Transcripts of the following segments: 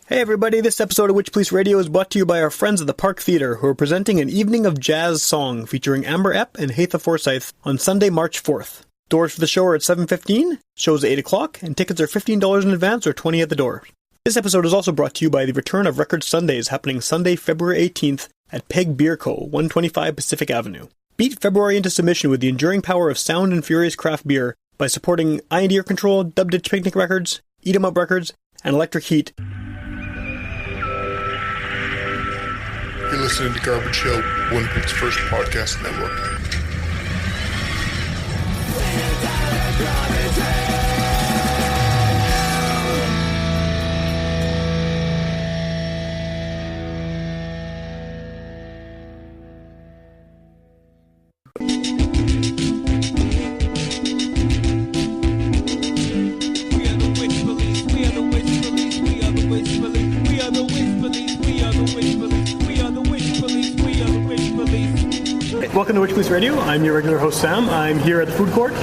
Hey everybody, this episode of Witchpolice Radio is brought to you by our friends at the Park Theatre, who are presenting an evening of jazz song featuring Amber Epp and Haitha Forsyth on Sunday, March 4th. Doors for the show are at 7:15, shows at 8 o'clock, and tickets are $15 in advance or $20 at the door. This episode is also brought to you by the return of Record Sundays happening Sunday, February 18th at Peg Beer Co., 125 Pacific Avenue. Beat February into submission with the enduring power of sound and furious craft beer by supporting Iron Ear Control, Dub Ditch Picnic Records, Eat 'em Up Records, and Electric Heat. You're listening to Garbage Hill, Winnipeg's first podcast network. Welcome to Witchpolice Radio. I'm your regular host, Sam. I'm here at the food court,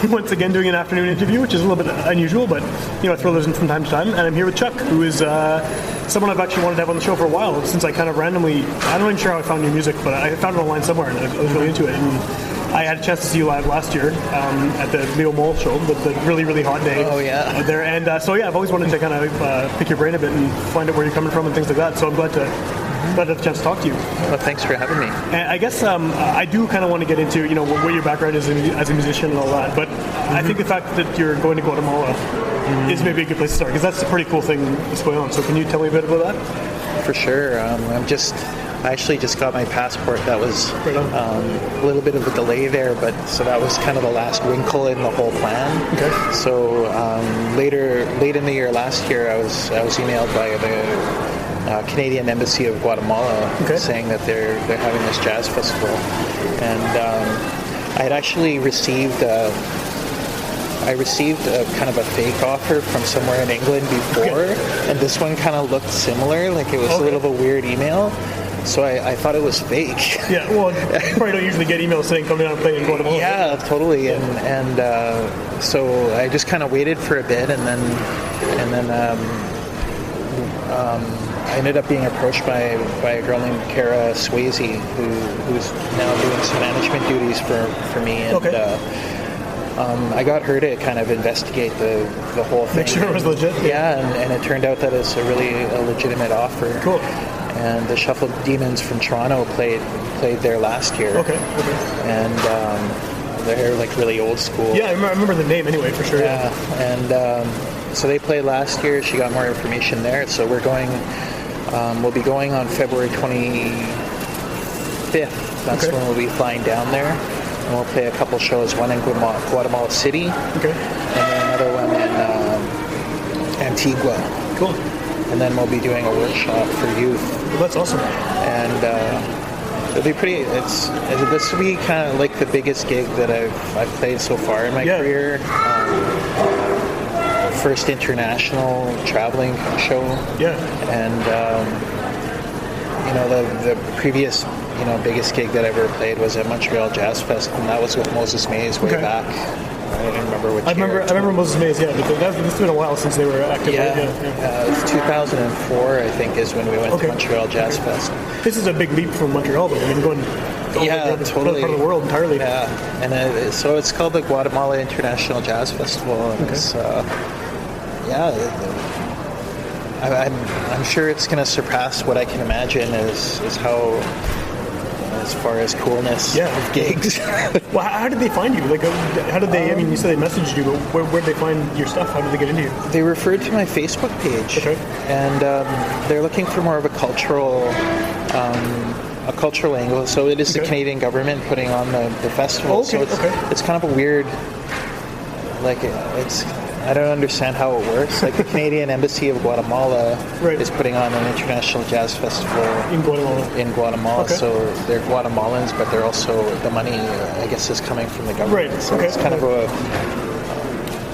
once again doing an afternoon interview, which is a little bit unusual, but, you know, I throw those in from time to time. And I'm here with Chuck, who is someone I've actually wanted to have on the show for a while, since I kind of randomly, I'm not even sure how I found your music, but I found it online somewhere, and I was really into it. And I had a chance to see you live last year at the Leo Mole show, the really, really hot day. Oh, yeah. There. And I've always wanted to kind of pick your brain a bit and find out where you're coming from and things like that. So I'm glad to have a chance to talk to you. Well, thanks for having me. And I guess I do kind of want to get into, you know, what your background is as a musician and all that, but I think the fact that you're going to Guatemala is maybe a good place to start, because that's a pretty cool thing that's going on. So can you tell me a bit about that? For sure. I actually just got my passport. That was a little bit of a delay there, but so that was kind of the last wrinkle in the whole plan. Okay. So late in the year last year, I was emailed by the Canadian Embassy of Guatemala saying that they're having this jazz festival, and I had actually received a kind of a fake offer from somewhere in England before, and this one kind of looked similar, like it was a little bit of a weird email. So I thought it was fake. Yeah, well, you probably don't usually get emails saying come down and play in Guatemala. Yeah, totally. And so I just kind of waited for a bit, and then I ended up being approached by a girl named Kara Swayze, who's now doing some management duties for me. And I got her to kind of investigate the whole thing. Make sure it was legit. Yeah, and it turned out that it's a legitimate offer. Cool. And the Shuffled Demons from Toronto played there last year. Okay. And they're like really old school. Yeah, I remember the name anyway, for sure. Yeah, and so they played last year. She got more information there. So we're going. We'll be going on February 25th. That's when we'll be flying down there. And we'll play a couple shows, one in Guatemala City, and then another one in Antigua. Cool. And then we'll be doing a workshop for youth. Well, that's awesome. And it'll be pretty. This will be kind of like the biggest gig that I've played so far in my career. First international traveling show. Yeah. And the previous biggest gig that I ever played was at Montreal Jazz Fest, and that was with Moses Mays way back. I don't remember which year. I remember Moses Mays, but it's been a while since they were active. Yeah, it was 2004, I think, is when we went to Montreal Jazz Fest. This is a big leap from Montreal, though. I mean, going totally. part of the world entirely. Yeah, and so it's called the Guatemala International Jazz Festival, and it's I'm sure it's going to surpass what I can imagine is how, as far as coolness of gigs. Well, how did they find you? Like, how did they? I mean, you said they messaged you, but where did they find your stuff? How did they get into you? They referred to my Facebook page, and they're looking for more of a cultural angle. So it is the Canadian government putting on the festival. So it's kind of a weird, like it's. I don't understand how it works. Like the Canadian Embassy of Guatemala is putting on an international jazz festival in Guatemala. So they're Guatemalans, but they're also, the money, I guess, is coming from the government. Right. So it's kind of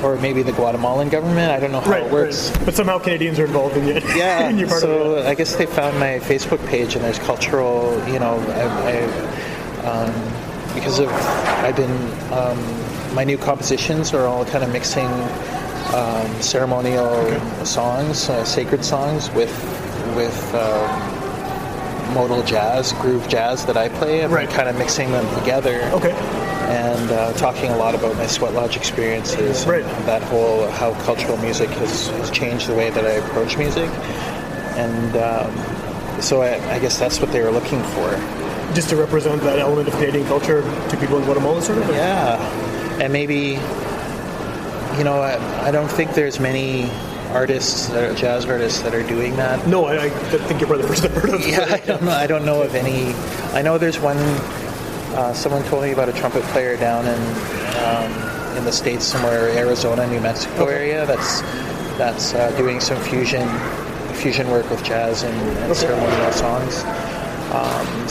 or maybe the Guatemalan government. I don't know how it works. But somehow Canadians are involved in it. Yeah. And you're part of it. I guess they found my Facebook page, and there's cultural, because of, I've been, my new compositions are all kind of mixing ceremonial songs, sacred songs with modal jazz, groove jazz that I play, and kind of mixing them together. And talking a lot about my Sweat Lodge experiences, and that whole how cultural music has changed the way that I approach music. And so I guess that's what they were looking for. Just to represent that element of Canadian culture to people in Guatemala, sort of? Yeah. And maybe, I don't think there's many artists, jazz artists, that are doing that. No, I think you're probably the first I've heard of. Yeah, I don't know of any. I know there's one, someone told me about a trumpet player down in the States somewhere, Arizona, New Mexico area, that's doing some fusion work with jazz and ceremonial songs.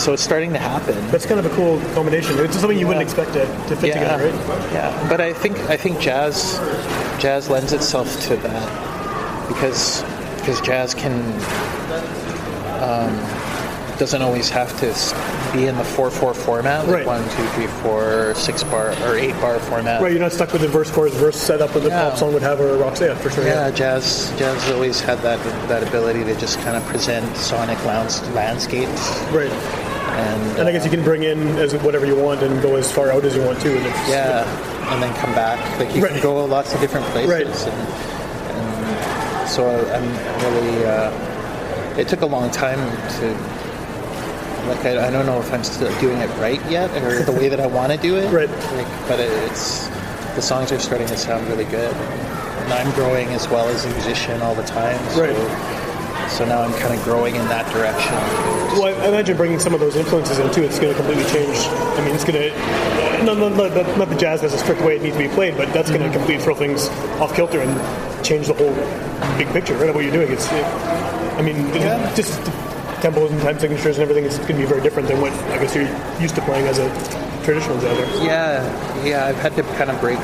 So it's starting to happen. That's kind of a cool combination. It's something you wouldn't expect to fit together, right? Yeah, but I think jazz lends itself to that because jazz doesn't always have to be in the 4/4 format, like 1, 2, 3, 4, 6 bar or 8 bar format. Right, you're not stuck with the verse, chorus, verse setup that the pop song would have or a rock set, for sure. Yeah, jazz always had that ability to just kind of present sonic landscapes. Right. And I guess you can bring in as whatever you want and go as far out as you want to. And and then come back. Like you can go lots of different places. Right. And so I'm really. It took a long time to. Like I don't know if I'm still doing it right yet, or the way that I want to do it. Right. But it's the songs are starting to sound really good, and I'm growing as well as a musician all the time. So now I'm kind of growing in that direction. Well, I imagine bringing some of those influences in too. It's going to completely change. I mean, it's going to not that jazz has a strict way it needs to be played, but that's going to completely throw things off kilter and change the whole big picture. Right, of what you're doing. Just tempos and time signatures and everything is going to be very different than what I guess you're used to playing as a traditional jazzer. Yeah, I've had to kind of break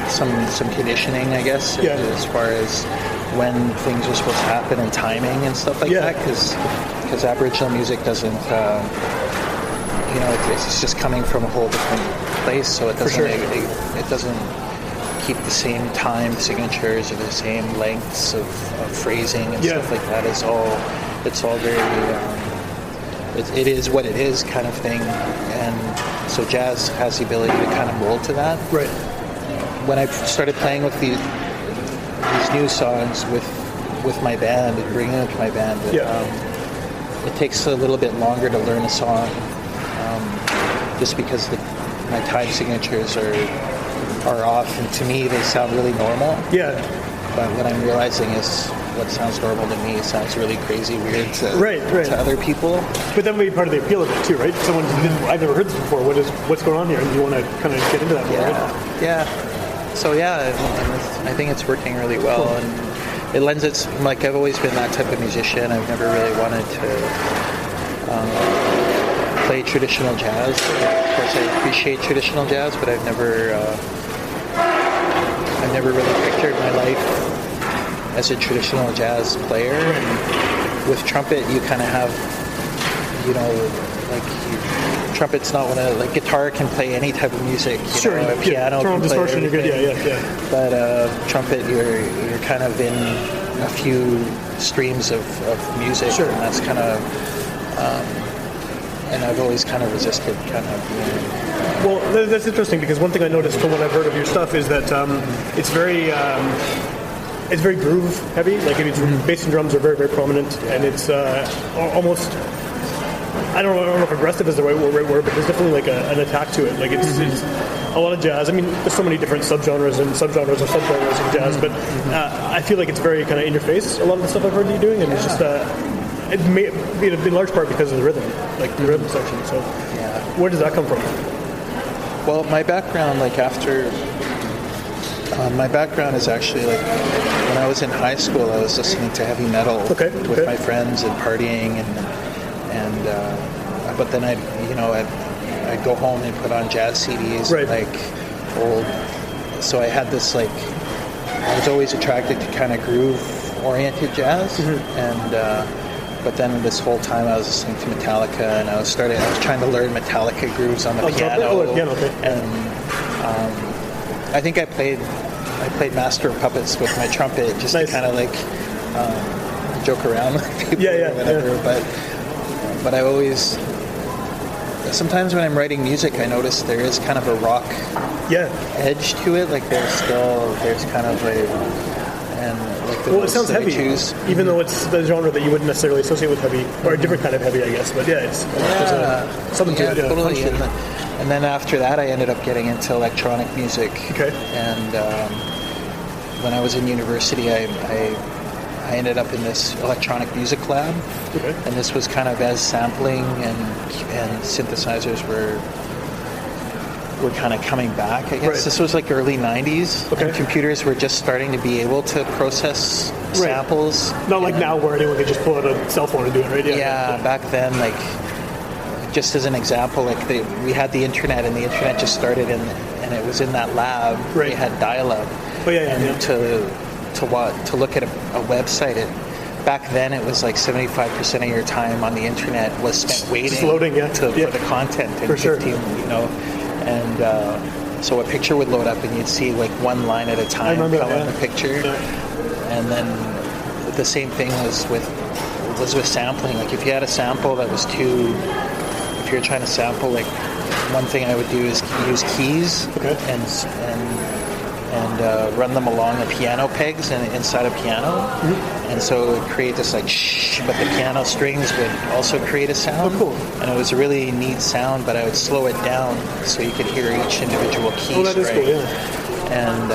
some conditioning, I guess, as far as when things are supposed to happen and timing and stuff like that, because Aboriginal music doesn't, it's just coming from a whole different place, so it doesn't it doesn't keep the same time signatures or the same lengths of phrasing and stuff like that. It's all very it is what it is kind of thing, and so jazz has the ability to kind of mold to that. Right. When I started playing with these new songs with my band and bringing them to my band, it takes a little bit longer to learn a song, just because my time signatures are off, and to me they sound really normal. Yeah. But what I'm realizing is what sounds normal to me sounds really crazy weird to other people. But that may be part of the appeal of it too, right? Someone I've never heard this before. What's going on here? And you want to kind of get into that more, right? Yeah. So I think it's working really well, and it lends its like I've always been that type of musician. I've never really wanted to play traditional jazz. Of course, I appreciate traditional jazz, but I've never really pictured my life as a traditional jazz player. And with trumpet, you kind of have, trumpet's not one of, guitar can play any type of music. A piano can play everything. You're good, But trumpet, you're kind of in a few streams of music, and that's kind of, and I've always kind of resisted kind of Well, that's interesting, because one thing I noticed from what I've heard of your stuff is that it's very groove heavy. Like bass and drums are very, very prominent, and it's almost, I don't know if aggressive is the right word, but there's definitely like an attack to it. Like it's a lot of jazz. I mean, there's so many different subgenres of jazz, but I feel like it's very kind of in your face, a lot of the stuff I've heard you doing, and it's just it may be in large part because of the rhythm, like the rhythm section. So where does that come from? Well, my background, my background is actually when I was in high school, I was listening to heavy metal with my friends and partying, and but then I'd go home and put on jazz CDs, old. So I had this I was always attracted to kind of groove-oriented jazz, and but then this whole time I was listening to Metallica, and I was trying to learn Metallica grooves on the piano, and I think I played I played Master of Puppets with my trumpet just to kind of like joke around with people or whatever. Yeah. But I always, sometimes when I'm writing music, I notice there is kind of a rock edge to it. Like there's kind of it sounds heavy, even though it's the genre that you wouldn't necessarily associate with heavy, or a different kind of heavy, I guess. But there's something to it. Yeah, totally. And then after that, I ended up getting into electronic music. Okay. And when I was in university, I ended up in this electronic music lab. Okay. And this was kind of as sampling and synthesizers were kind of coming back, I guess. Right. This was like early 90s. Okay. And computers were just starting to be able to process samples. Not like now where anyone can just pull out a cell phone and do it, right? Yeah, back then, like, just as an example, like we had the internet, and the internet just started, and it was in that lab. Right. They had dial-up. To look at a website, back then it was like 75% of your time on the internet was spent waiting just loading, for the content in for 15, and so a picture would load up and you'd see like one line at a time come on the picture. And then the same thing was with sampling. Like if you had a sample that was if you're trying to sample, like one thing I would do is use keys and run them along the piano pegs and inside a piano. And so it would create this like shh, but the piano strings would also create a sound. Oh, cool. And it was a really neat sound, but I would slow it down so you could hear each individual key. Oh, that is cool, yeah. And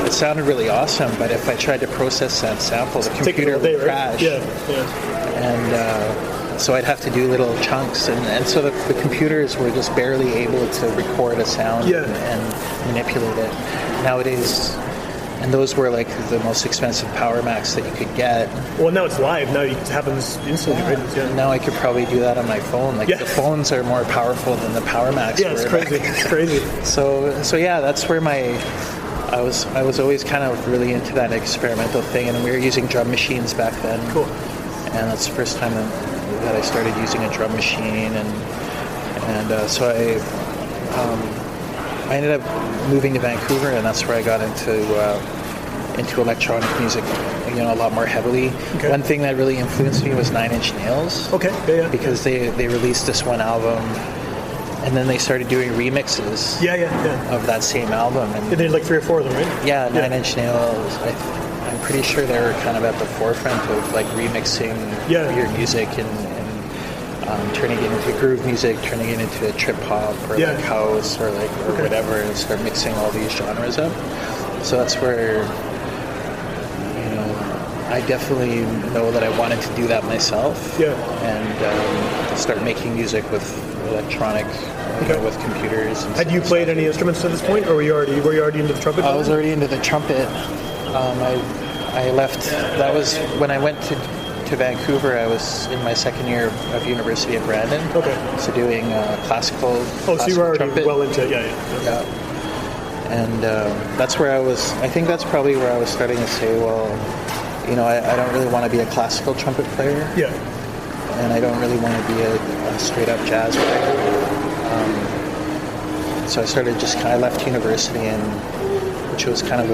it sounded really awesome, but if I tried to process that sample, the computer would crash. Yeah. And so I'd have to do little chunks, and so the computers were just barely able to record a sound and manipulate it. Nowadays, and those were like the most expensive Power Macs that you could get. Well, now it's live. Now it happens instantly, right? Yeah. Now I could probably do that on my phone. Like the phones are more powerful than the Power Macs. Yeah, it's crazy. It's crazy. So yeah, that's where I was always kind of really into that experimental thing, and we were using drum machines back then. Cool. And that's the first time that I started using a drum machine, and so I ended up moving to Vancouver, and that's where I got into electronic music, a lot more heavily. Okay. One thing that really influenced me was 9 Inch Nails. Okay. Yeah. Because they released this one album, and then they started doing remixes. Of that same album. And they did like 3 or 4 of them, right? Yeah, 9 Inch Nails. I'm pretty sure they were kind of at the forefront of like remixing your music and turning it into groove music, turning it into trip hop or like house or whatever, and start mixing all these genres up. So that's where I definitely know that I wanted to do that myself. And start making music with electronic, with computers. And had you played any instruments to this point, or were you already into the trumpet? I was already into the trumpet. I left. That was when I went to Vancouver. I was in my second year of university at Brandon. Okay. So doing classical. Oh, so you were already trumpet. Well into Yeah. And that's where I was. I think that's probably where I was starting to say, well, I don't really want to be a classical trumpet player. Yeah. And I don't really want to be a straight up jazz player. So I started I left university, which was kind of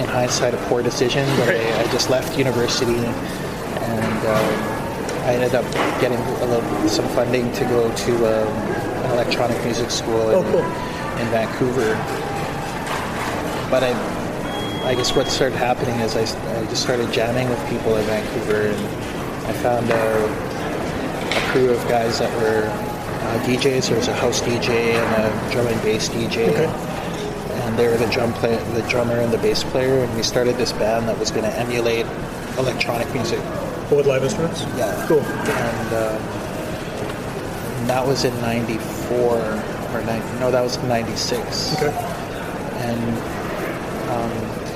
in hindsight, a poor decision, but I just left university, and I ended up getting some funding to go to an electronic music school in Vancouver. But I guess what started happening is I just started jamming with people in Vancouver, and I found a crew of guys that were DJs. There was a house DJ and a drum and bass DJ. Okay. And they were the drummer and the bass player, and we started this band that was going to emulate electronic music. With live instruments? Yeah. Cool. And that was in 94, that was 96. Okay. And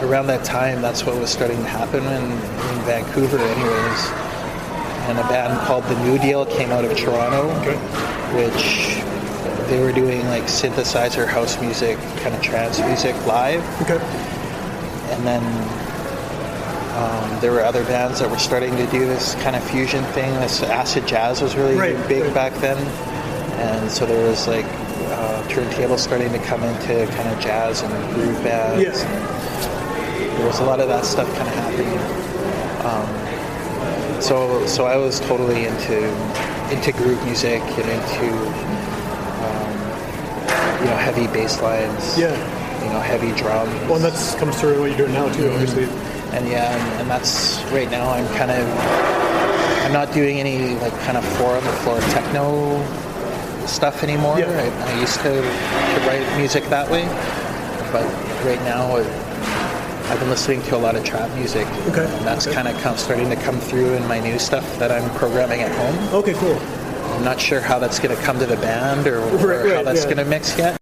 around that time, that's what was starting to happen in Vancouver anyways. And a band called The New Deal came out of Toronto, which they were doing like synthesizer house music, kind of trance music live. Okay. And then there were other bands that were starting to do this kind of fusion thing. This acid jazz was really big back then. And so there was like turntables starting to come into kind of jazz and groove bands. Yes. There was a lot of that stuff kind of happening. So I was totally into groove music and into heavy bass lines. Yeah. Heavy drums. Well, and that comes through in what you're doing now too, obviously. And and that's right now. I'm not doing any like kind of on the floor techno stuff anymore. Yeah. I used to write music that way, but right now I've been listening to a lot of trap music. Okay. And that's kind of starting to come through in my new stuff that I'm programming at home. Okay, cool. I'm not sure how that's going to come to the band or how that's going to mix yet.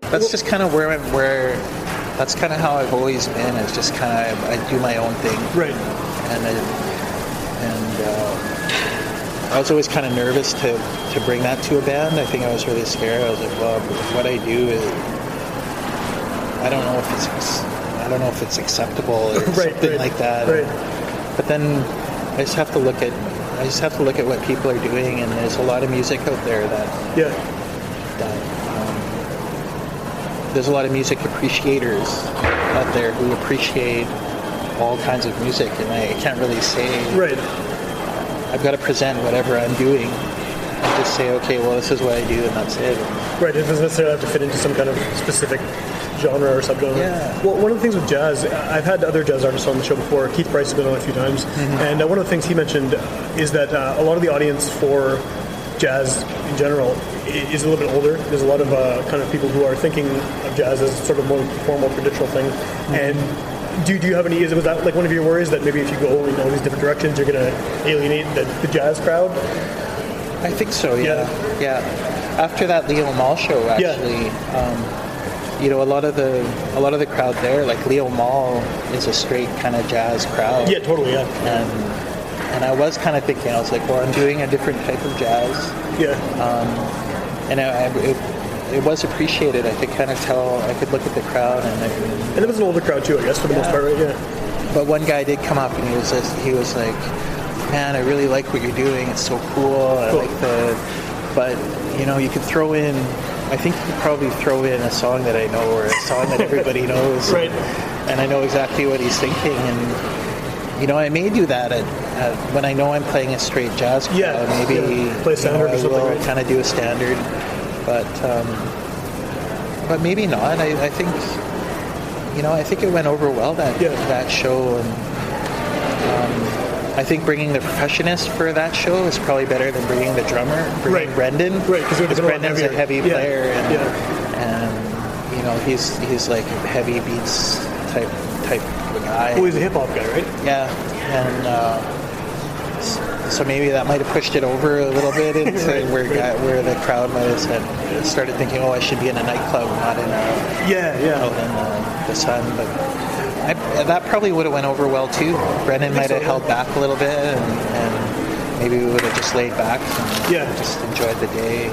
That's just kind of where that's kind of how I've always been. It's just kind of, I do my own thing. Right. I was always kind of nervous to bring that to a band. I think I was really scared. I was like, well, what I do is, I don't know if it's acceptable or something like that. Right. But then I just have to look at what people are doing, and there's a lot of music out there that there's a lot of music appreciators out there who appreciate all kinds of music, and I can't really say. Right. I've got to present whatever I'm doing and just say, okay, well, this is what I do, and that's it. Right. It doesn't necessarily have to fit into some kind of specific genre or subgenre. Yeah. Well, one of the things with jazz, I've had other jazz artists on the show before. Keith Price has been on a few times, and one of the things he mentioned is that a lot of the audience for jazz in general is a little bit older. There's a lot of kind of people who are thinking of jazz as sort of more formal, traditional thing. And do you have any? Was that like one of your worries that maybe if you go in all these different directions, you're going to alienate the jazz crowd? I think so. Yeah. After that Leo Mall show, actually, a lot of the crowd there, like Leo Mall, is a straight kind of jazz crowd. Yeah, totally. Yeah. And I was kind of thinking, I was like, well, I'm doing a different type of jazz. Yeah. And it was appreciated. I could kind of tell. I could look at the crowd, and it was an older crowd too, I guess, for the most part, right? Yeah. But one guy did come up, and he was like, "Man, I really like what you're doing. It's so cool. I like but you could throw in. I think you could probably throw in a song that I know or a song that everybody knows, right? And I know exactly what he's thinking, and I may do that at when I know I'm playing a straight jazz crowd. Maybe play standard or something, right? Kind of do a standard, but maybe not. I think I think it went over well that show, and I think bringing the percussionist for that show is probably better than bringing the drummer, Brendan, because Brendan's a heavy player, and he's like a heavy beats type of guy. Oh, he's a hip hop guy, right? Yeah, and so maybe that might have pushed it over a little bit into where the crowd might have started thinking, oh, I should be in a nightclub, not in the sun. But that probably would have went over well too. Brendan might have held back a little bit, and maybe we would have just laid back and just enjoyed the day,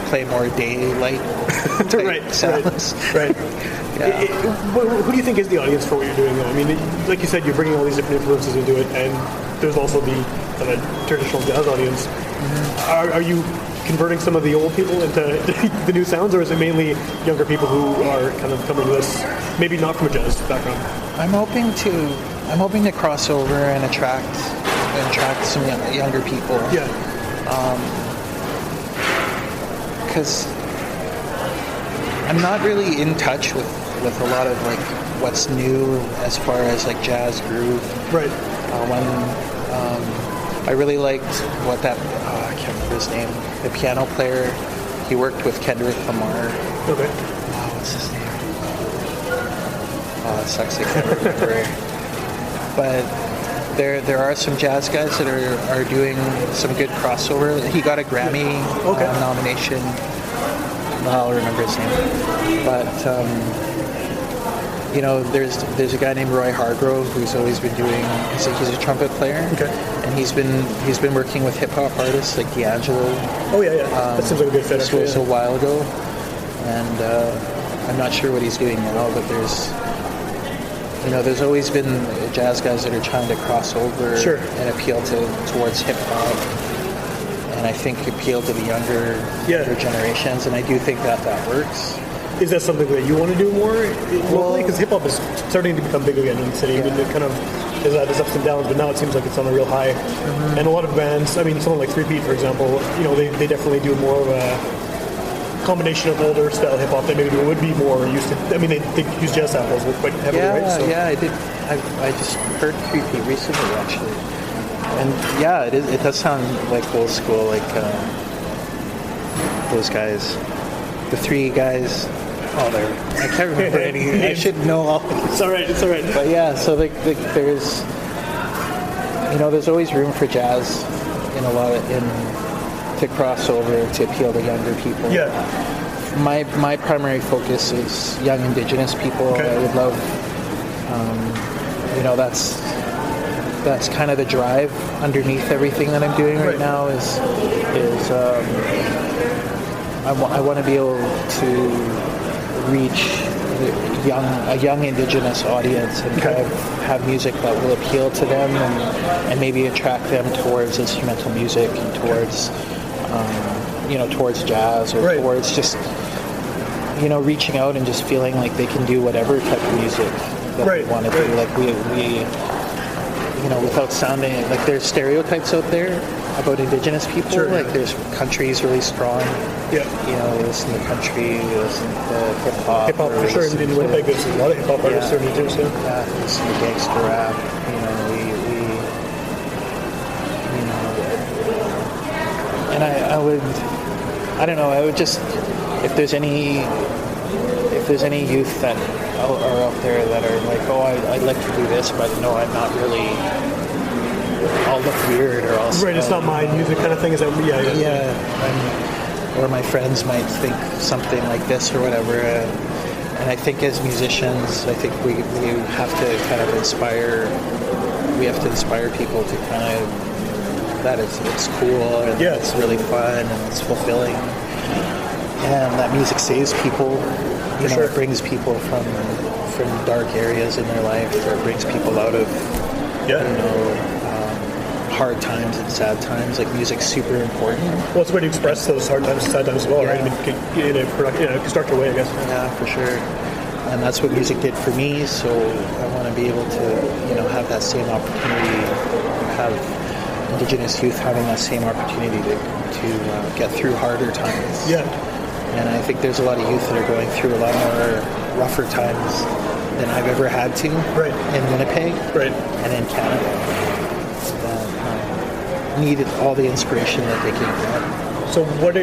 play more daylight sounds. Right. Yeah. Who do you think is the audience for what you're doing, though? I mean, like you said, you're bringing all these different influences into it, and there's also the traditional jazz audience. Mm-hmm. Are you converting some of the old people into the new sounds, or is it mainly younger people who are kind of coming to this, maybe not from a jazz background? I'm hoping to cross over and attract some younger people. Yeah. Because I'm not really in touch with a lot of like what's new as far as like jazz groove. Right. I really liked what that I can't remember his name. The piano player, he worked with Kendrick Lamar. Okay. What's his name? sucks. I can't remember. But there are some jazz guys that are doing some good crossover. He got a Grammy nomination. I'll remember his name. But there's a guy named Roy Hargrove who's always been doing. He's a trumpet player. Okay. And he's been working with hip hop artists like D'Angelo. Oh yeah. That seems like a good fit. This was a while ago, and I'm not sure what he's doing now, but there's always been jazz guys that are trying to cross over and appeal towards hip hop, and I think appeal to the younger generations, and I do think that works. Is that something that you want to do more locally? Because hip hop is starting to become big again in the city. Yeah. I mean, it kind of has had its ups and downs, but now it seems like it's on a real high. And a lot of bands, I mean, someone like 3Pete, for example, they definitely do more of a combination of older style hip hop that maybe would be more used to. I mean, they use jazz samples quite heavily, right? So. Yeah, I did. I just heard 3Pete recently, actually, and it does sound like old school, like those guys, the three guys. Oh, I can't remember any. I should know all. It's all right. But yeah, so there's always room for jazz to cross over to appeal to younger people. Yeah. My primary focus is young Indigenous people. Okay. I would love, that's kind of the drive underneath everything that I'm doing right now. Is I want to be able to reach a young Indigenous audience and kind of have music that will appeal to them and maybe attract them towards instrumental music and towards towards jazz or towards just reaching out and just feeling like they can do whatever type of music that they want to do. Like we without sounding like there's stereotypes out there about Indigenous people. Like there's country's really strong. Yeah. We listen to country, we listen to hip hop. Hip hop for sure. In Winnipeg, there's a lot of hip hop artists certainly too. So. Yeah, we listen to gangster rap. And I would just, if there's any youth that are out there that are like, I'd like to do this, but no, I'm not really. I'll look weird or I'll. Right, it's not my music kind of thing. Is that or my friends might think something like this or whatever. And I think as musicians, I think we have to kind of inspire. We have to inspire people to kind of that it's cool and it's really fun and it's fulfilling, and that music saves people. It brings people from dark areas in their life, or it brings people out of hard times and sad times. Like music's super important. Well, it's a way to express those hard times and sad times as well, right? I mean, in a constructive way, I guess. Yeah, for sure. And that's what music did for me. So I want to be able to, have that same opportunity, have Indigenous youth having that same opportunity to get through harder times. Yeah. And I think there's a lot of youth that are going through a lot more rougher times than I've ever had to. Right. In Winnipeg. Right. And in Canada. Needed all the inspiration that they can get. So what are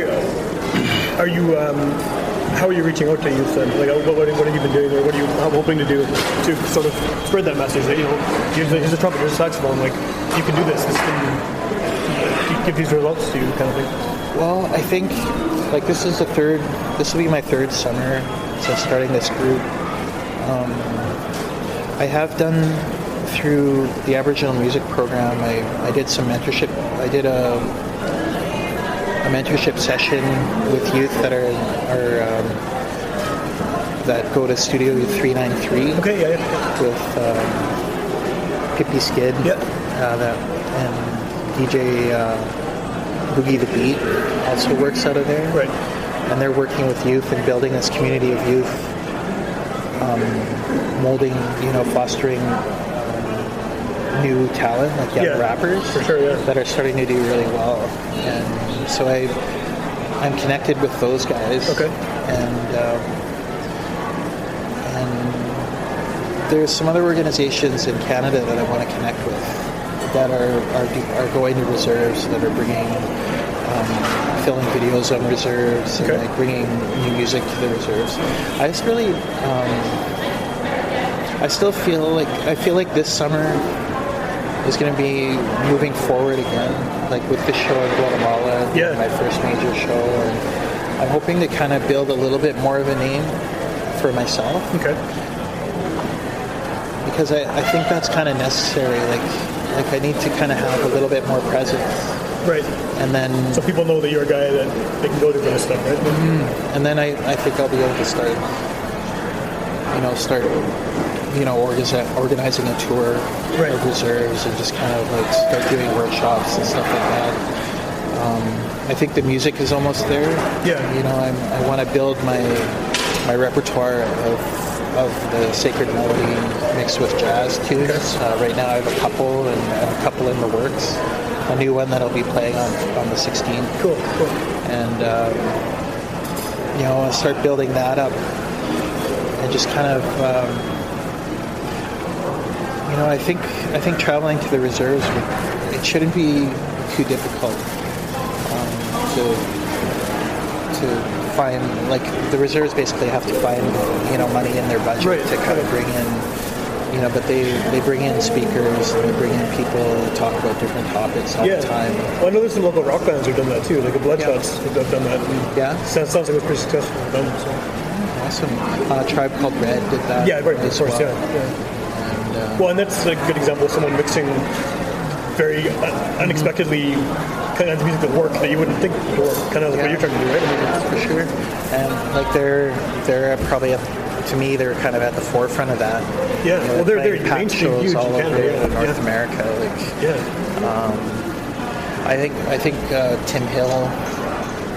you how are you reaching out to youth then? Like what have you been doing, or what are you hoping to do to sort of spread that message that here's a trumpet, here's a saxophone, like you can do this can give these results to you kind of thing? Well, I think like this will be my third summer since starting this group. I have done through the Aboriginal music program, I did some mentorship. I did a mentorship session with youth that are that go to Studio 393. Okay, yeah. With Pippi Skid. Yeah. And DJ Boogie the Beat also works out of there. Right. And they're working with youth and building this community of youth, molding, fostering new talent, like young rappers, for sure, that are starting to do really well. And so I'm connected with those guys. Okay. And there's some other organizations in Canada that I want to connect with that are going to reserves, that are bringing filming videos on reserves and like bringing new music to the reserves. I just really I still feel like this summer is going to be moving forward again, like with the show in Guatemala, my first major show, and I'm hoping to kind of build a little bit more of a name for myself. Okay. Because I think that's kind of necessary. Like I need to kind of have a little bit more presence. Right. And then... So people know that you're a guy that they can go to for this stuff, right? Mm-hmm. And then I think I'll be able to start organizing a tour of reserves and just kind of like start doing workshops and stuff like that. I think the music is almost there. Yeah. I want to build my repertoire of the sacred melody mixed with jazz tunes. Okay. Right now I have a couple and a couple in the works. A new one that I'll be playing on the 16th. Cool. And I'll start building that up and just kind of I think traveling to the reserves, it shouldn't be too difficult to find, like, the reserves basically have to find money in their budget to kind of bring in, but they bring in speakers and they bring in people to talk about different topics all the time. Well, I know there's some local rock bands who've done that too, like the Bloodshots have done that. Sounds like it was pretty successful for them. So. Awesome. Tribe Called Red did that. Yeah, right, of course, yeah. And that's a good example of someone mixing very unexpectedly kind of music that work that you wouldn't think would work, kind of like what you're trying to do, right? I mean, for sure. And like they're probably to me they're kind of at the forefront of that. Yeah, well, they're mainstream shows huge all in Canada, over North America. I think Tim Hill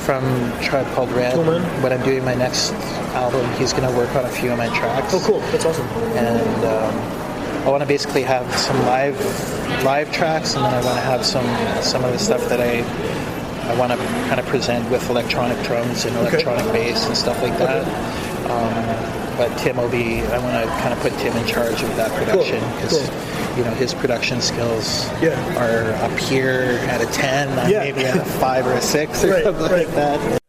from Tribe Called Red. Cool, man. When I'm doing my next album, he's going to work on a few of my tracks. Oh, cool! That's awesome. And I want to basically have some live tracks, and then I want to have some of the stuff that I want to kind of present with electronic drums and electronic bass and stuff like that. But I want to kind of put Tim in charge of that production because his production skills are up here at a 10, maybe at a 5 or a 6 or something like that.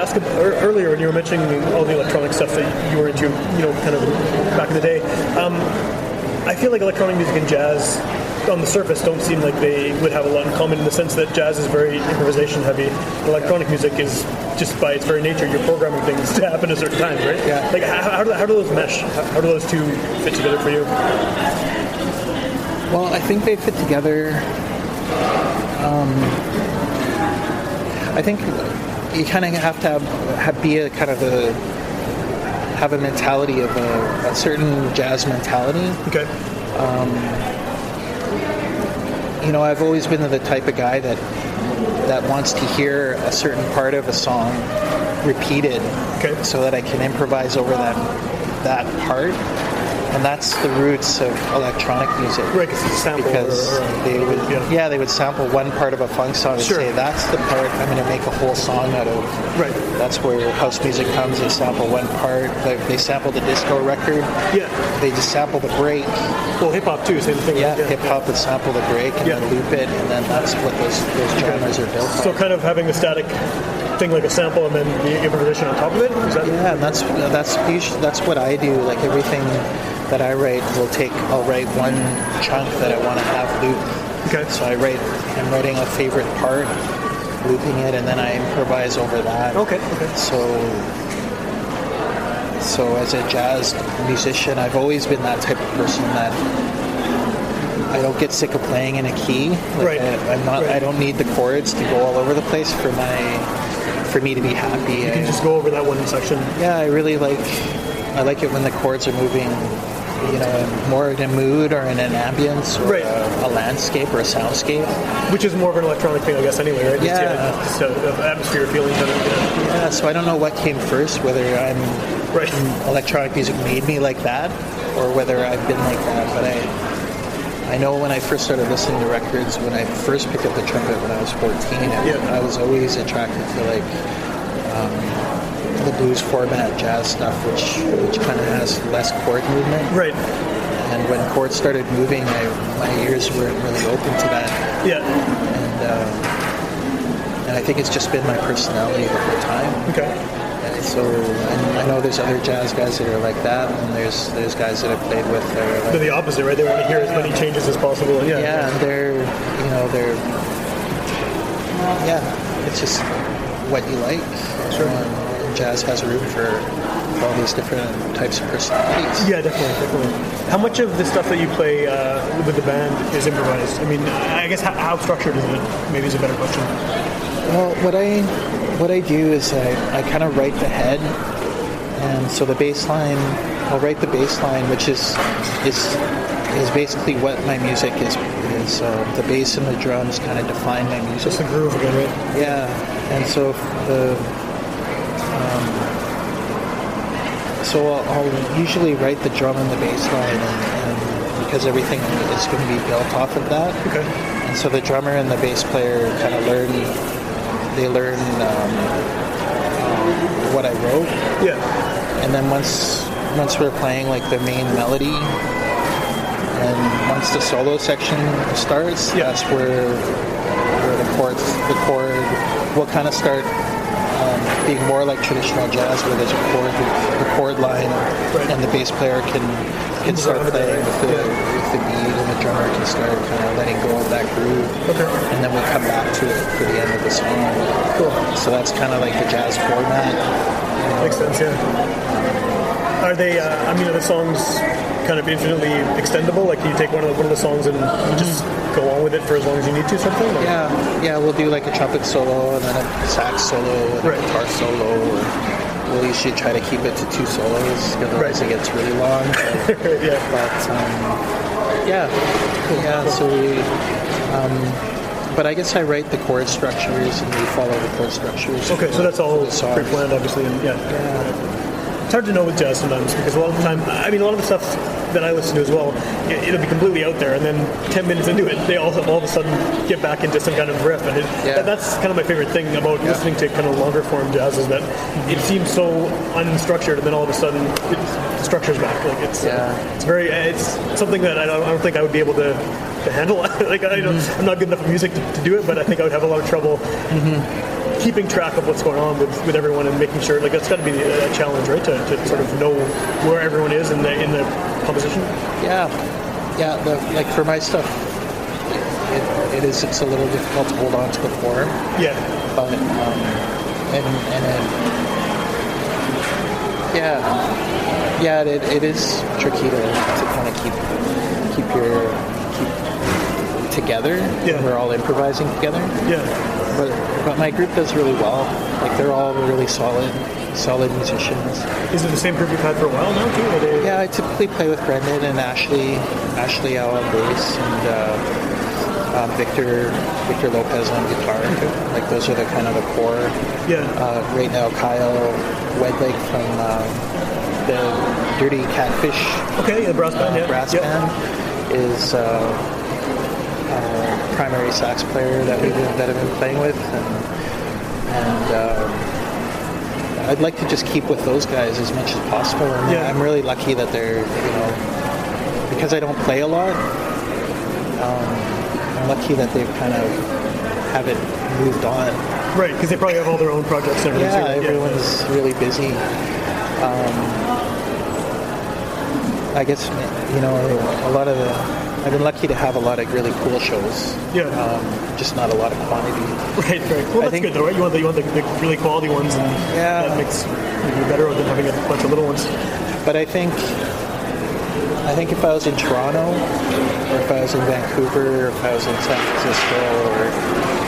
ask earlier when you were mentioning all the electronic stuff that you were into, kind of back in the day. I feel like electronic music and jazz on the surface don't seem like they would have a lot in common in the sense that jazz is very improvisation heavy. Electronic music is just by its very nature you're programming things to happen at certain times, right? Yeah. Like how do those mesh? How do those two fit together for you? Well, I think they fit together. I think you kind of have to have a mentality of a certain jazz mentality. Okay. I've always been the type of guy that wants to hear a certain part of a song repeated, so that I can improvise over that part. And that's the roots of electronic music. Right, because it's a sample. Because they would sample one part of a funk song and say, that's the part I'm going to make a whole song out of. Right. That's where house music comes. They sample one part. They sample the disco record. Yeah. They just sample the break. Well, hip-hop too, same thing. Yeah, hip-hop would sample the break and then loop it, and then that's what those genres are built on. So kind of having the static thing like a sample and then the improvisation on top of it? Yeah, and that's what I do. Like everything that I write I'll write one chunk that I want to have loop. Okay. So I'm writing a favorite part, looping it, and then I improvise over that. Okay. So as a jazz musician, I've always been that type of person that I don't get sick of playing in a key. Right. I don't need the chords to go all over the place for me to be happy. You can just go over that one section. Yeah, I like it when the chords are moving, more in a mood or in an ambience or a landscape or a soundscape. Which is more of an electronic thing, I guess, anyway, right? Yeah. Just atmosphere feeling. Yeah, so I don't know what came first, whether electronic music made me like that or whether I've been like that, but I know when I first started listening to records, when I first picked up the trumpet when I was 14, I was always attracted to the blues format jazz stuff, which kind of has less chord movement. Right. And when chords started moving, my ears weren't really open to that. Yeah. And I think it's just been my personality the whole time. Okay. And so I know there's other jazz guys that are like that, and there's guys that I've played with that are like... They're the opposite, right? They want to hear as many changes as possible. And and they're it's just what you like. Sure. Jazz has room for all these different types of personalities. Yeah, definitely. How much of the stuff that you play with the band is improvised? I mean, I guess how structured is it? Maybe is a better question. Well, what I do is I kind of write the head, and so the bass line, I'll write the bass line, which is basically what my music is. The bass and the drums kind of define my music. Just the groove again, right? Yeah, and so I'll usually write the drum and the bass line, and because everything is going to be built off of that. Okay. And so the drummer and the bass player kind of learn what I wrote. Yeah. And then once we're playing like the main melody, and once the solo section starts, that's where the chord will kind of start being more like traditional jazz, where there's the chord line, and the bass player can start playing with the beat, and the drummer can start kind of letting go of that groove. Okay. And then we come back to it for the end of the song. Cool. So that's kind of like the jazz format. Makes sense, yeah. Are they, are the songs kind of infinitely extendable? Like, can you take one of the songs and just go on with it for as long as you need to, something? Or? Yeah, we'll do like a trumpet solo, and then a sax solo, and a guitar solo, or we'll usually try to keep it to 2 solos, otherwise it gets really long. But I guess I write the chord structures, and we follow the chord structures. Okay, so that's all pre-planned, obviously, and it's hard to know with jazz sometimes, because a lot of the time, a lot of the stuff that I listen to as well, it'll be completely out there, and then 10 minutes into it, they all of a sudden get back into some kind of riff, and that's kind of my favorite thing about listening to kind of longer form jazz, is that it seems so unstructured, and then all of a sudden the structure's back. Like it's something that I don't think I would be able to handle. I'm not good enough at music to do it, but I think I would have a lot of trouble keeping track of what's going on with everyone and making sure, like, that's got to be a challenge, right? To sort of know where everyone is in the composition. Yeah. Like for my stuff, it's a little difficult to hold on to the form. Yeah. But it is tricky to kind of keep together. Yeah. We're all improvising together. Yeah. But my group does really well. Like they're all really solid musicians. Is it the same group you've had for a while now too? Or they... Yeah, I typically play with Brendan and Ashley Al on bass and Victor Lopez on guitar. Like those are the kind of the core. Yeah. Right now, Kyle Wedlake from the Dirty Catfish. Okay, the brass band. Band is primary sax player that I've been playing with, and I'd like to just keep with those guys as much as possible. And I'm really lucky that they're, because I don't play a lot. I'm lucky that they've kind of haven't moved on. Right, because they probably have all their own projects and everything. Yeah, everyone's really busy. I guess, a lot of I've been lucky to have a lot of really cool shows. Yeah. Just not a lot of quantity. Right. Well, that's good though, right? You want the really quality ones, and that makes you better than having a bunch of little ones. But I think if I was in Toronto, or if I was in Vancouver, or if I was in San Francisco, or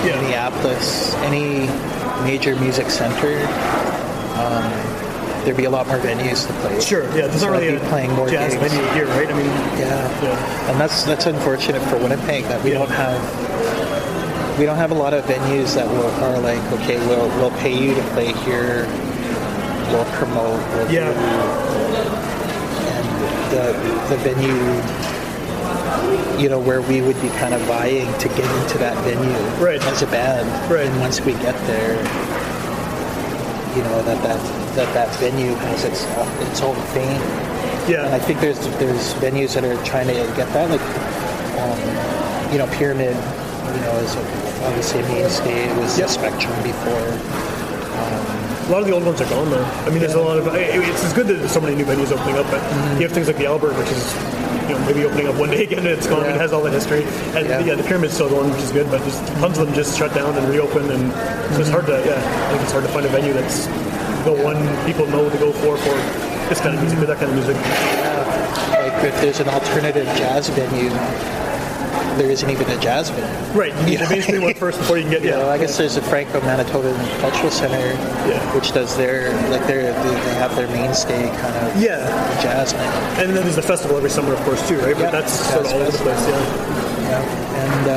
Minneapolis, any major music center, there'd be a lot more venues to play. Sure, yeah. There's not really playing more jazz gigs. venue here, right? I mean, and that's unfortunate for Winnipeg that we don't have a lot of venues that are like, okay, we'll pay you to play here, we'll promote, and the venue, where we would be kind of vying to get into that venue as a band, and once we get there, that venue has its own fame. Yeah. And I think there's venues that are trying to get that, like Pyramid, is obviously a mainstay. It was the Spectrum before. A lot of the old ones are gone though. I mean, there's a lot of. It's good that there's so many new venues opening up, but you have things like the Albert, which is maybe opening up one day again, and it's gone. It has all the history, and the Pyramid's still going, which is good. But just tons of them just shut down and reopen, and so it's hard to. I think it's hard to find a venue that's the one people know to go for this kind of music, or that kind of music. Like if there's an alternative jazz venue, there isn't even a jazz venue. Right, you need to basically one first before you can get. I guess there's the Franco-Manitoban Cultural Center, which does they have their mainstay kind of jazz night. And then there's the festival every summer, of course, too, right? But that's sort of all over the place, And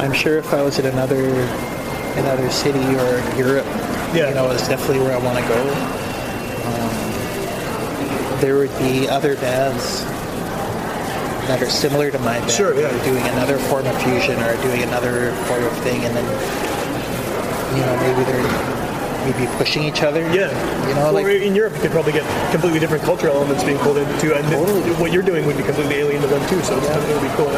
I'm sure if I was in another city or Europe, it's definitely where I want to go. There would be other bands that are similar to my band. Sure, doing another form of fusion or doing another form of thing, and then maybe we'd be pushing each other. Or in Europe you could probably get completely different cultural elements being pulled into, and what you're doing would be completely alien to them too. So it would be cool.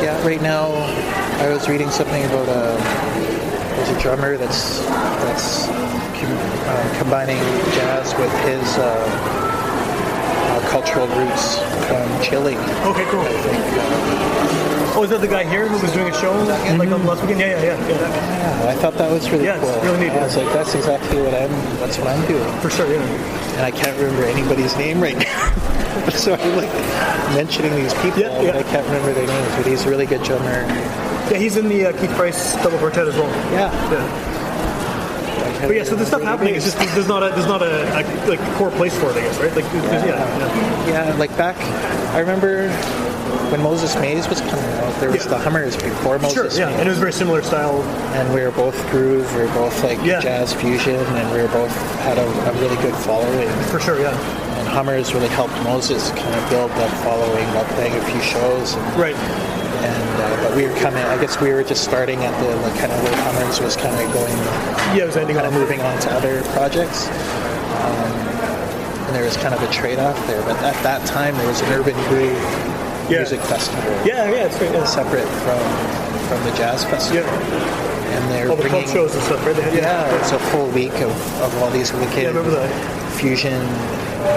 Yeah, right now I was reading something about there's a drummer that's combining jazz with his cultural roots from Chile. Okay, cool. I think, is that the guy here who was doing a show like on last weekend? Yeah, I thought that was really cool. It's really neat. I was like, that's exactly what I'm doing. For sure, yeah. And I can't remember anybody's name right now. So I'm like mentioning these people, but I can't remember their names. But he's a really good drummer. Yeah, he's in the Keith Price double quartet as well. Yeah. But yeah, so the stuff happening is just there's not a like core place for it, I guess, right? Like yeah, like back, I remember when Moses Mays was coming out, there was the Hummers before Moses Mays. And it was a very similar style. And we were both groove, we were both like jazz fusion, and we were both had a really good following. For sure, yeah. And Hummers really helped Moses kind of build that following by playing a few shows. Right. And but we were I guess we were just starting at the like, kind of where Hummers was kind of going. Yeah, it was ending kind of moving on to other projects. And there was kind of a trade-off there. But at that time, there was an urban groove music festival. Yeah, it's great. Yeah. Separate from the jazz festival. Yeah. And they're all the bringing, club shows and stuff, right? It's a full week of all these wicked fusion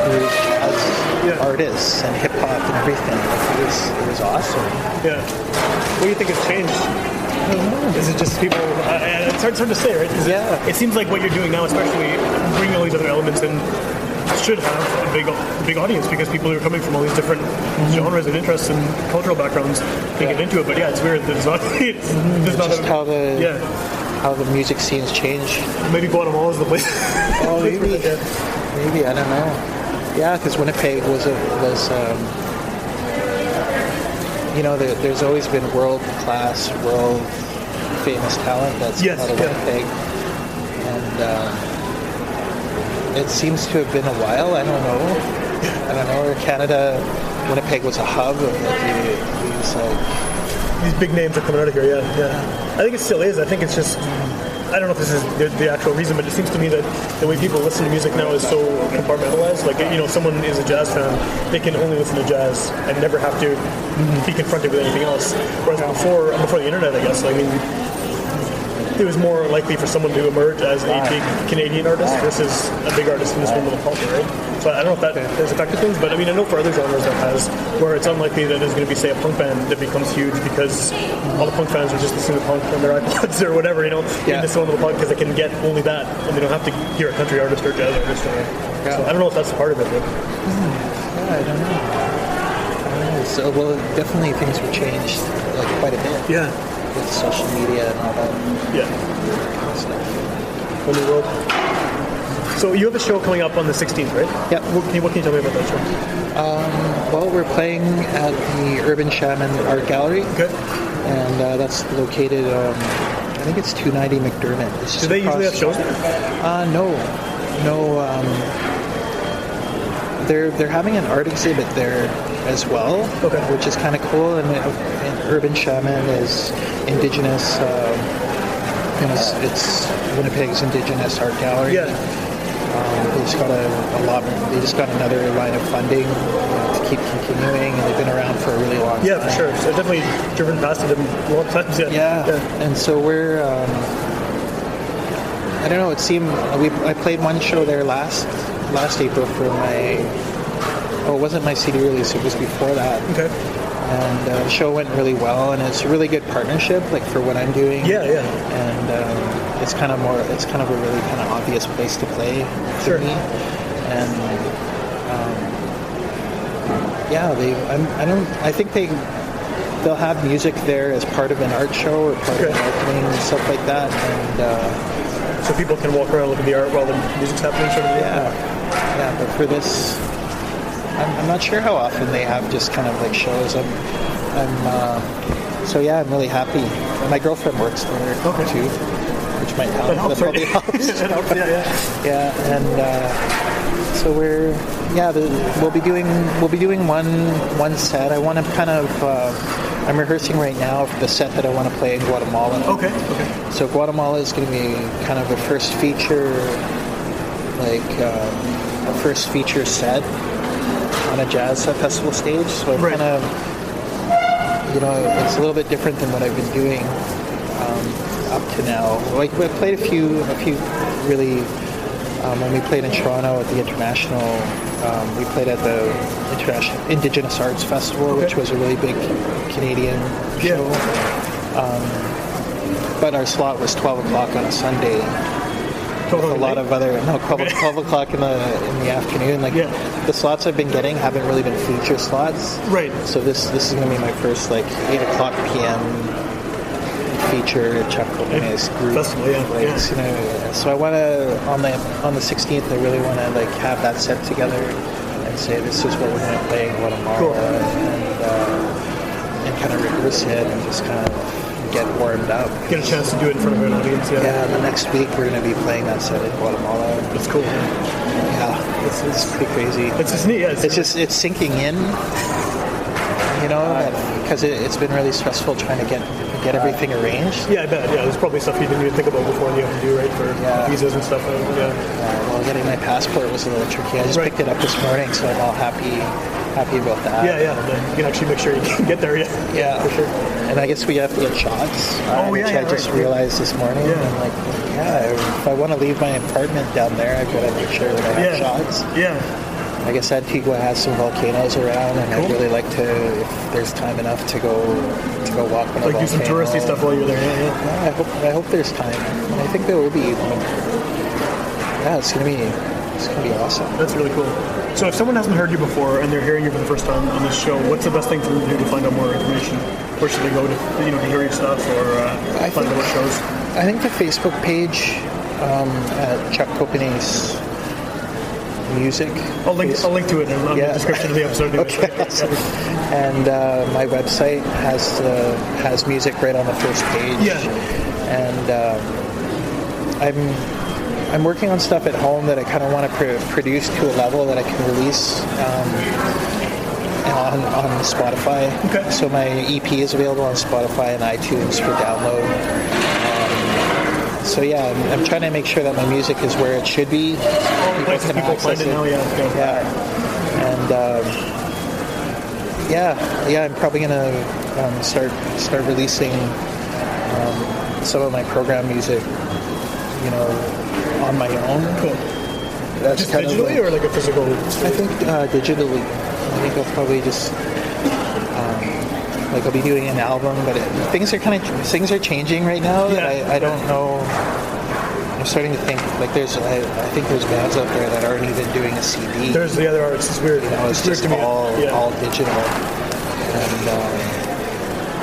groove jazz artists and hip hop and everything. Like, it was awesome. Yeah. What do you think has changed? I don't know. Is it just people? It's hard to say, right? It seems like what you're doing now, especially bringing all these other elements in, should have a big audience because people who are coming from all these different genres and interests and cultural backgrounds can get into it. But it's weird. There's not. There's not how the music scenes change. Maybe Guatemala is the place. Oh, maybe. Maybe, I don't know. Yeah, because Winnipeg was there's always been world-class, world-famous talent that's come out of Winnipeg. And it seems to have been a while, I don't know, Canada, Winnipeg was a hub of these big names are coming out of here, I think it still is. I think it's just, I don't know if this is the actual reason, but it seems to me that the way people listen to music now is so compartmentalized. Like, someone is a jazz fan, they can only listen to jazz and never have to be confronted with anything else. Whereas before the internet, I guess, it was more likely for someone to emerge as a big Canadian artist versus a big artist in this one little culture, right? So I don't know if that has affected things, but I know for other genres that has, where it's unlikely that there's going to be, say, a punk band that becomes huge because all the punk fans are just listening to punk on their iPods or whatever, in this one little punk because they can get only that and they don't have to hear a country artist or jazz artist. So I don't know if that's part of it. But. I don't know. So, definitely things have changed quite a bit. Yeah. With social media and all that. Yeah. Kind of stuff. Whole new world. So you have a show coming up on the 16th, right? Yeah. What can you tell me about that show? Well, we're playing at the Urban Shaman Art Gallery. Okay. And that's located, I think it's 290 McDermott. Do they usually have shows there? No. They're having an art exhibit there as well, which is kind of cool. And Urban Shaman is Indigenous. It's Winnipeg's Indigenous Art Gallery. Yeah. They just got another line of funding to keep continuing, and they've been around for a really long time. Yeah, for sure. So I've definitely driven past it a lot of times. Yeah. And so we're. I don't know. It seemed I played one show there last April for my. Oh, it wasn't my CD release. It was before that. Okay. And the show went really well, and it's a really good partnership, for what I'm doing. Yeah. And it's kind of a really kind of obvious place to play for me. And I think they'll have music there as part of an art show or part of marketing and stuff like that. And so people can walk around and look at the art while the music's happening. Sort of. Yeah. But for this. I'm not sure how often they have just kind of shows. I'm really happy. And my girlfriend works there too, which might help. That probably helps. It helps. Yeah, and so we'll be doing one set. I want to kind of I'm rehearsing right now for the set that I want to play in Guatemala. Okay. So Guatemala is going to be kind of a first feature, set on a jazz festival stage. So I'm kind of, it's a little bit different than what I've been doing up to now. Like, we played a few really. When we played in Toronto at the International, we played at the International Indigenous Arts Festival, which was a really big Canadian show. But our slot was 12 o'clock on a Sunday. With a lot of other 12 o'clock in the afternoon. The slots I've been getting haven't really been feature slots. Right. So this is going to be my first 8 o'clock p.m. feature Chuck Copenace group festival, so I want to on the 16th. I really want to have that set together and say this is what we're going to play in Guatemala, and kind of rehearse it and just kind of get warmed up. Get a chance to do it in front of an audience. Yeah. The next week we're going to be playing that set in Guatemala. That's cool. Yeah, it's pretty crazy. It's just neat. Yeah, it's sinking in. Because it's been really stressful trying to get everything arranged. Yeah, I bet. Yeah, there's probably stuff you didn't even think about before you have to do, right, for visas and stuff. Well, getting my passport was a little tricky. I just picked it up this morning, so I'm all happy about that. Yeah. Then you can actually make sure you can get there. Yeah, for sure. And I guess we have to get shots. Which I just realized this morning. Yeah. If I want to leave my apartment down there, I've got to make sure that I have shots. Yeah. I guess Antigua has some volcanoes around, and I'd really like to, if there's time enough, to go walk on a volcano. Do some touristy stuff while you're there. Yeah, I hope there's time. And I think there will be. Yeah, it's gonna be awesome. That's really cool. So if someone hasn't heard you before and they're hearing you for the first time on this show, what's the best thing for them to do to find out more information? Where should they go to hear your stuff or find out what shows? I think the Facebook page at Chuck Copenace Music. I'll link to it in the description of the episode. Okay. And my website has music right on the first page. Yeah. And I'm working on stuff at home that I kind of want to produce to a level that I can release on Spotify. Okay. So my EP is available on Spotify and iTunes for download. So I'm trying to make sure that my music is where it should be. People find it now, And I'm probably gonna start releasing some of my program music, on my own. Cool. That's just digitally or like a physical? I think digitally. I think I'll probably just. I'll be doing an album, but things are changing right now. That I don't know. I'm starting to think I think there's bands out there that aren't even doing a CD. There are. It's just weird. It's just all digital, and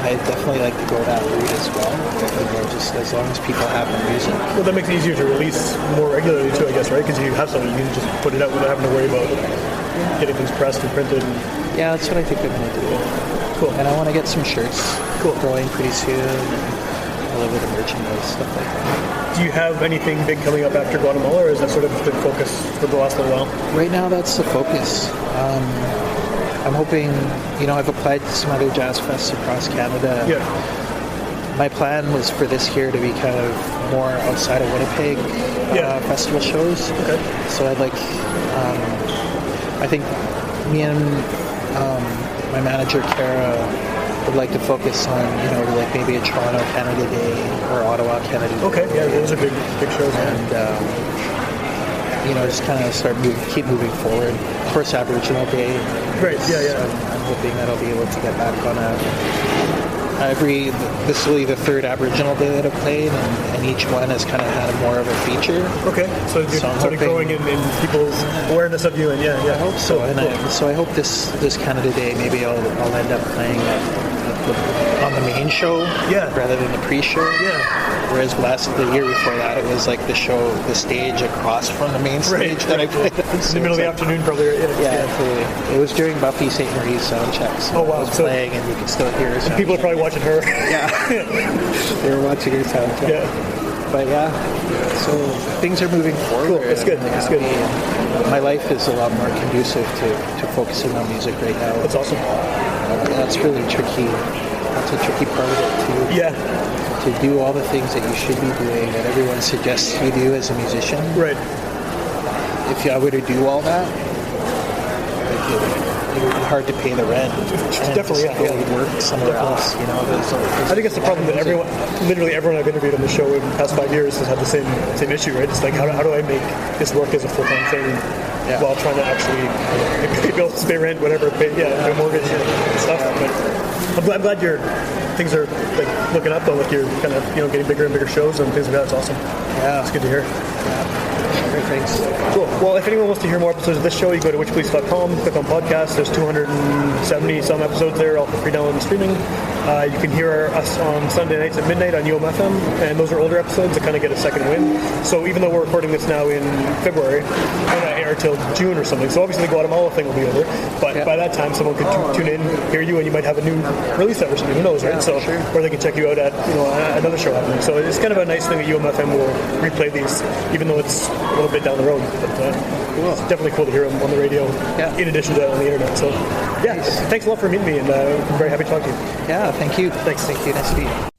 I definitely like to go that route as well. Just as long as people have the music. Well, that makes it easier to release more regularly too, I guess, right? Because you have something, you can just put it out without having to worry about getting things pressed and printed. Yeah, that's what I think I'm going to do. Cool. And I want to get some shirts going pretty soon. All over the merchandise, stuff like that. Do you have anything big coming up after Guatemala, or is that sort of the focus for the last little while? Right now, that's the focus. I'm hoping, I've applied to some other jazz fests across Canada. Yeah. My plan was for this year to be kind of more outside of Winnipeg festival shows. Okay. So I'd like, I think me and my manager, Kara, would like to focus on, maybe a Toronto Canada Day or Ottawa Canada Day. Okay, yeah, those are big shows. And, just kind of keep moving forward. Of course, Aboriginal Day. Great, yeah. I'm hoping that I'll be able to get back on this will be the third Aboriginal Day that I've played, and each one has kind of had more of a feature. Okay, so you're sort of growing in people's awareness of you, and yeah. I hope so, so I hope this Canada Day, maybe I'll end up playing on the main show rather than the pre-show. Yeah. Whereas the year before that, it was like the stage across from the main stage that I played. In the middle of the afternoon, probably. Yeah. It was during Buffy St. Marie's sound checks. Oh, wow. I was playing, and you could still hear her. People are probably watching her. Yeah. They were watching her sound check. Yeah. But so things are moving forward. Cool. It's good. It's good. My life is a lot more conducive to focusing on music right now. That's awesome. That's really tricky. That's a tricky part of it too. Yeah. To do all the things that you should be doing that everyone suggests you do as a musician. Right. If I were to do all that, it would be hard to pay the rent. Definitely, yeah. Go work somewhere else, you know. I think it's the problem that literally everyone I've interviewed on the show in the past 5 years has had the same issue, right? It's like, how do I make this work as a full-time thing while trying to actually pay bills, pay rent, whatever, pay mortgage and stuff. But I'm glad things are like looking up though, like you're kind of getting bigger and bigger shows and things like that. It's awesome. Yeah, it's good to hear. Yeah. Great, thanks. Cool. Well, if anyone wants to hear more episodes of this show, you go to witchpolice.com, click on podcast. There's 270 some episodes there, all for free download and streaming. You can hear us on Sunday nights at midnight on UMFM, and those are older episodes that kind of get a second win. So even though we're recording this now in February, it might not air till June or something. So obviously the Guatemala thing will be over, but by that time someone could tune in, hear you, and you might have a new release ever something. Who knows, right? Or they can check you out at another show happening. So it's kind of a nice thing that UMFM will replay these, even though it's a little bit down the road. But it's definitely cool to hear them on the radio in addition to that on the internet. So thanks a lot for meeting me, and I'm very happy to talk to you. Yeah, thank you. Thanks. Thank you. Nice to meet you.